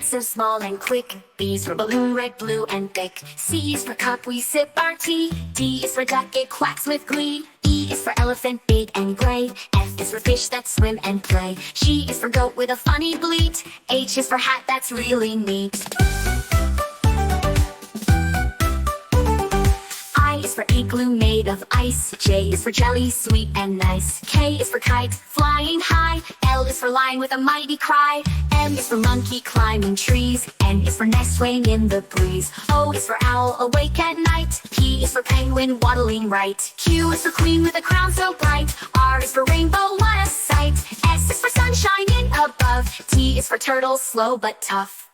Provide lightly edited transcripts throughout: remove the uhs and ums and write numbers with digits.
ants so small and quick. B is for balloon, red, blue, and thick. C is for cup, we sip our tea. D is for duck, it quacks with glee. E is for elephant, big and gray. F is for fish that swim and play. G is for goat with a funny bleat. H is for hat that's really neat. I is for igloo made of ice. J is for jelly, sweet and nice. K is for kite, flying high. L is for lion with a mighty cry. M is for monkey climbing trees. N is for nest swaying in the breeze. O is for owl awake at night. P is for penguin waddling right. Q is for queen with a crown so bright. R is for rainbow, what a sight. S is for sunshine in above. T is for turtle, slow but tough.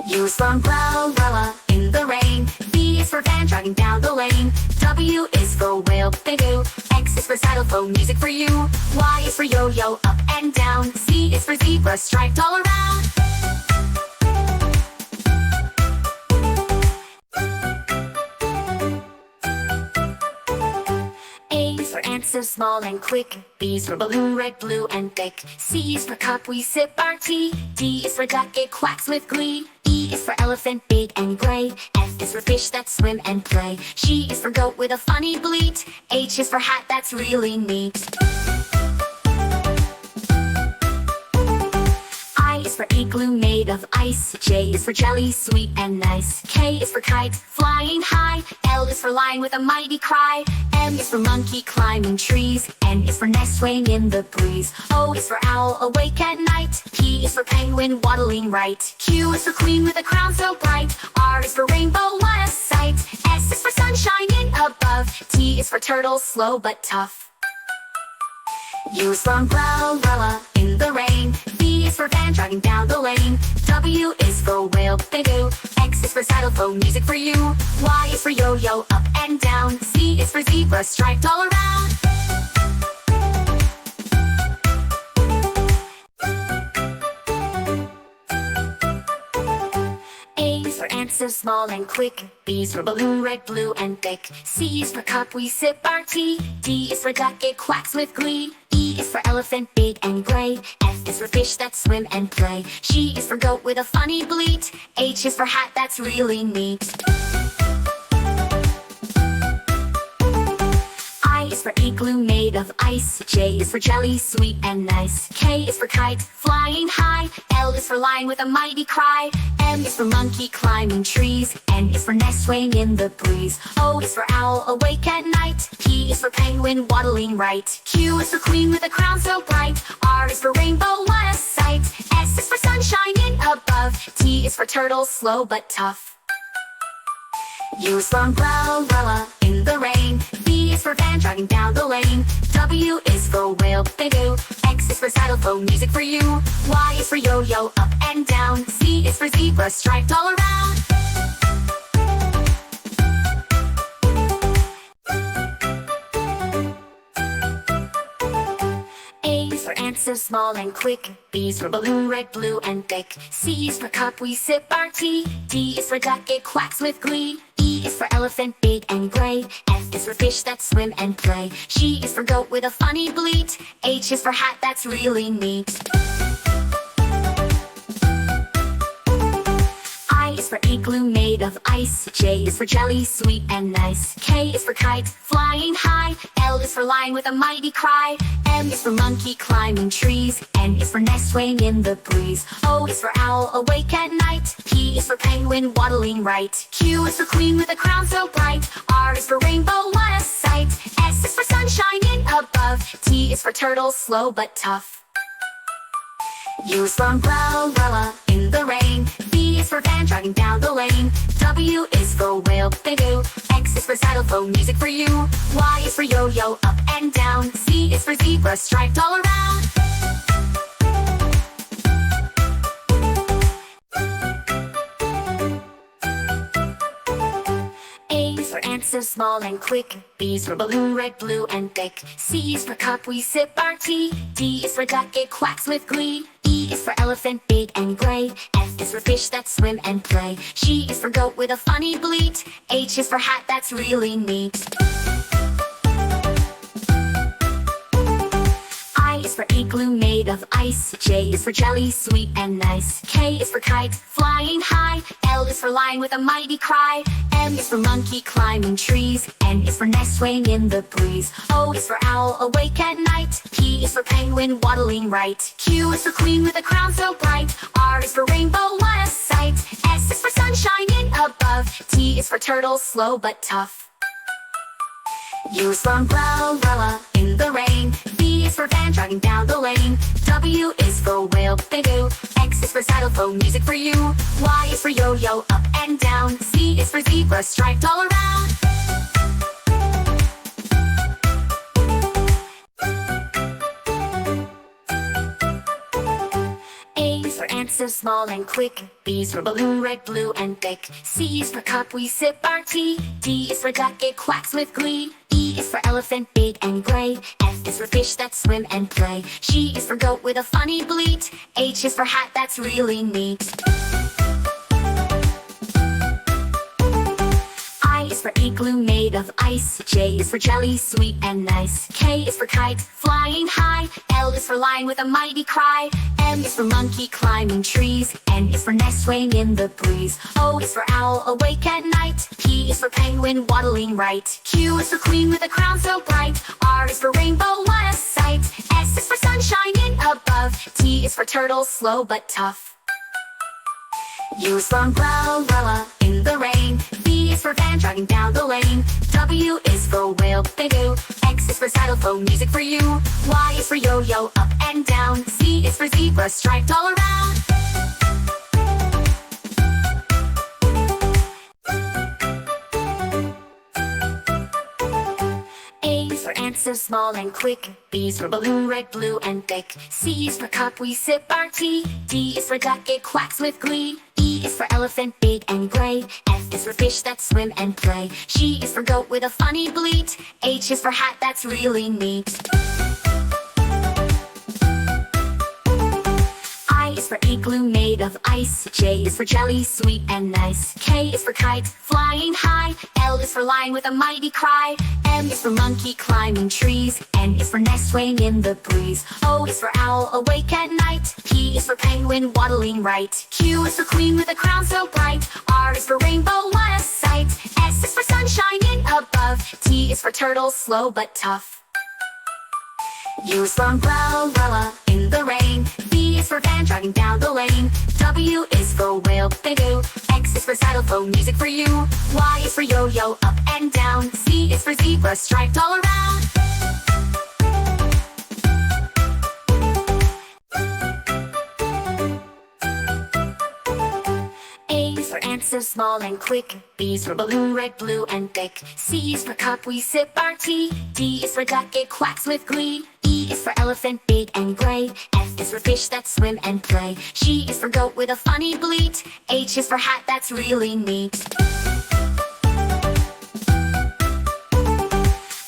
U is for umbrella in the rain. V is for van driving down the lane. W is for whale, big oo. X is for xylophone, music for you. Y is for yo-yo, up and down. Z is for zebra, striped all around. A is for ant so small and quick. B is for balloon, red, blue, and thick. C is for cup, we sip our tea. D is for duck, it quacks with glee. E is for elephant, big and gray. F is for fish that swim and play. G is for goat with a funny bleat. H is for hat that's really neat. I is for igloo made of ice. J is for jelly, sweet and nice. K is for kite, flying high. L is for lion with a mighty cry. M is for monkey climbing trees. N is for nest swaying in the breeze. O is for owl awake at night. P is for penguin waddling right. Q is for queen with a crown so bright. R is for rainbow, what a sight. S is for sunshine in above. T is for turtle, slow but tough. U is for umbrella in the rain. V is for van driving down the lane. W is for whale, big oo. X is for xylophone, music for you. Y is for yo-yo, up and down. Z is for zebra, striped all around. A is for ant so small and quick. B is for balloon, red, blue, and thick. C is for cup, we sip our tea. D is for duck, it quacks with glee. E is for elephant, big and gray. F is for fish that swim and play. G is for goat with a funny bleat. H is for hat that's really neat. I is for igloo made of ice. J is for jelly, sweet and nice. K is for kite, flying high. L is for lion with a mighty cry. M is for monkey climbing trees. N is for nest swaying in the breeze. O is for owl awake at night. P is for penguin waddling right. Q is for queen with a crown so bright. R is for rainbow, what a sight. S is for sunshine in above. T is for turtle, slow but tough. U is for umbrella in the rain. V is for van driving down the lane. W is for whale, big oo. X is for xylophone, music for you. Y is for yo-yo, up and down. Z is for zebra, striped all around. A is for ant so small and quick. B is for balloon, red, blue, and thick. C is for cup, we sip our tea. D is for duck, it quacks with glee. E is for elephant, big and gray. F is for fish that swim and play. G is for goat with a funny bleat. H is for hat that's really neat. I is for igloo made of ice. J is for jelly, sweet and nice. K is for kite, flying high. L is for lion with a mighty cry. M is for monkey climbing trees. N is for nest swaying in the breeze. O is for owl awake at night. P is for penguin waddling right. Q is for queen with a crown so bright. R is for rainbow, what a sight. S is for sunshine in above. T is for turtle, slow but tough. U is for umbrella in the rain. V is for van driving down the lane. W is for whale, big oo. X is for xylophone, music for you. Y is for yo-yo, up and down. Z is for zebra, striped all around. A is for ant so small and quick. B is for balloon, red, blue, and thick. C is for cup, we sip our tea. D is for duck, it quacks with glee. E is for elephant, big and gray. F is for fish that swim and play. G is for goat with a funny bleat. H is for hat that's really neat. I is for igloo made of ice. J is for jelly, sweet and nice. K is for kite, flying high. L is for lion with a mighty cry. M is for monkey climbing trees. N is for nest swaying in the breeze. O is for owl awake at night. P is for penguin waddling right. Q is for queen with a crown so bright. R is for rainbow, what a sight. S is for sun shining above. T is for turtle, slow but tough. U is for umbrella in the rain. V is for van driving down the lane. W is for whale, big oo. X is for xylophone, music for you. Y is for yo-yo, up and down. Z is for zebra, striped all around. A is for ant, so small and quick. B is for balloon, red, blue and thick. C is for cup, we sip our tea. D is for duck, it quacks with glee. E is for elephant, big and gray. F is for fish that swim and play. G is for goat with a funny bleat. H is for hat that's really neat. I is for igloo made of ice. J is for jelly, sweet and nice. K is for kite, flying high. L is for lion with a mighty cry. M is for monkey climbing trees. N is for nest swaying in the breeze. O is for owl awake at night. P is for penguin waddling right. Q is for queen with a crown so bright. R is for rainbow, what a sight. S is for sun shining above. T is for turtle, slow but tough. U is for umbrella in the rain. V is for van driving down the lane. W is for whale, big oo. X is for xylophone, music for you. Y is for yo-yo, up and down. Z is for zebra, striped all around. A is for ant, so small and quick. B is for balloon, red, blue and thick. C is for cup, we sip our tea. D is for duck, it quacks with glee. E is for elephant, big and gray. F is for fish that swim and play. G is for goat with a funny bleat. H is for hat that's really neat. I is for igloo made of ice. J is for jelly, sweet and nice. K is for kite, flying high. L is for lion with a mighty cry. M is for monkey climbing trees. N is for nest swaying in the breeze. O is for owl awake at night. P is for penguin waddling right. Q is for queen with a crown so bright. R is for rainbow, what a sight. S is for sun shining above. T is for turtle, slow but tough. U is for umbrella in the rain. V is for van driving down the lane. W is for whale, big oo. X is for xylophone, music for you. Y is for yo-yo, up and down. Z is for zebra, striped all around. A is for ant, so small and quick. B is for balloon, red, blue and thick. C is for cup, we sip our tea. D is for duck, it quacks with glee. E is for elephant, big and gray. F is for fish that swim and play. G is for goat with a funny bleat. H is for hat that's really neat.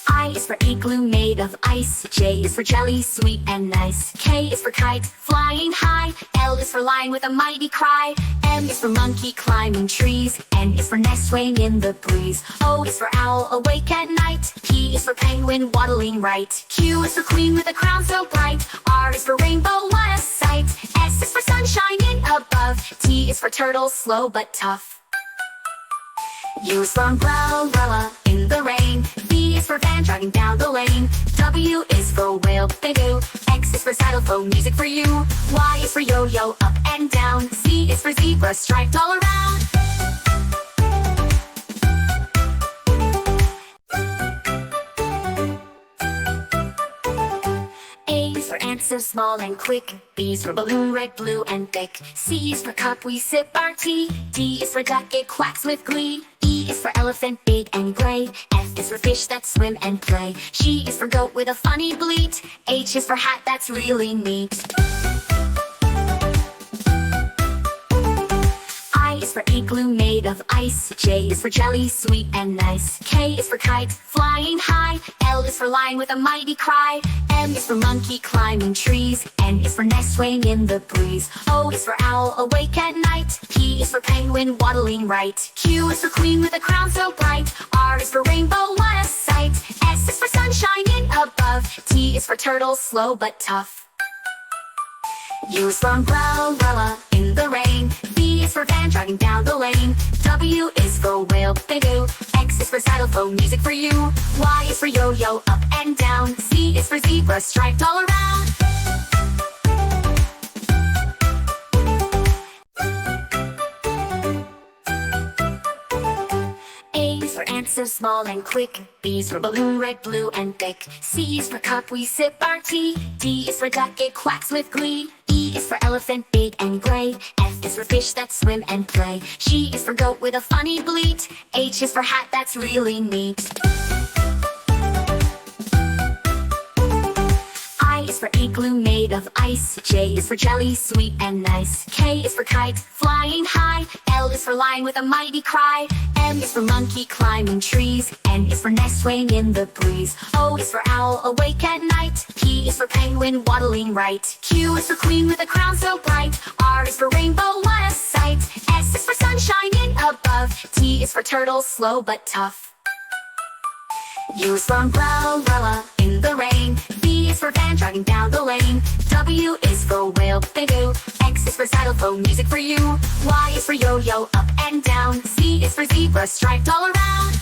I is for igloo made of ice. J is for jelly, sweet and nice. K is for kite, flying high. L is for lion with a mighty cry. M is for monkey climbing trees. N is for nest swaying in the breeze. O is for owl awake at night. P is for penguin waddling right. Q is for queen with a crown so bright. R is for rainbow, what a sight. S is for sun shining above. T is for turtle, slow but tough. U is for umbrella in the rain. V is for van driving down the lane. W is for whale, big oo. X is for xylophone, music for you. Y is for yo-yo, up and down. Z is for zebra, striped all around. A is for ant, so small and quick. B is for balloon, red, blue and thick. C is for cup, we sip our tea. D is for duck, it quacks with glee. E is for elephant, big and gray. F is for fish that swim and play. G is for goat with a funny bleat. H is for hat that's really neat. I is for igloo made of ice. J is for jelly, sweet and nice. K is for kite, flying high. L is for lion with a mighty cry. M is for monkey climbing trees. N is for nest swaying in the breeze. O is for owl awake at night. P is for penguin waddling right. Q is for queen with a crown so bright. R is for rainbow, what a sight. S is for sun shining above. T is for turtle, slow but tough. U is for umbrella in the rain. V is for van driving down the lane. W is for whale, big O. X is for xylophone, music for you. Y is for yo-yo, up and down. Z is for zebra, striped all around. A is for answer, small and quick. B is for balloon, red, blue, and thick. C is for cup, we sip our tea. D is for duck, it quacks with glee. E is for elephant, big and gray. F is for fish that swim and play. G is for goat with a funny bleat. H is for hat that's really neat. I is for igloo made of ice. J is for jelly, sweet and nice. K is for kite, flying high. L is for lion with a mighty cry. M is for monkey climbing trees. N is for nest swaying in the breeze. O is for owl awake at night. P is for penguin waddling right. Q is for queen with a crown so bright. R is for rainbow, what a sight. S is for sunshine in above. T is for turtle, slow but tough. U is for umbrella in the rain. V is for van driving down the lane. W is for whale, big O. X is for xylophone, music for you. Y is for yo-yo, up and down. Z is for zebra, striped all around.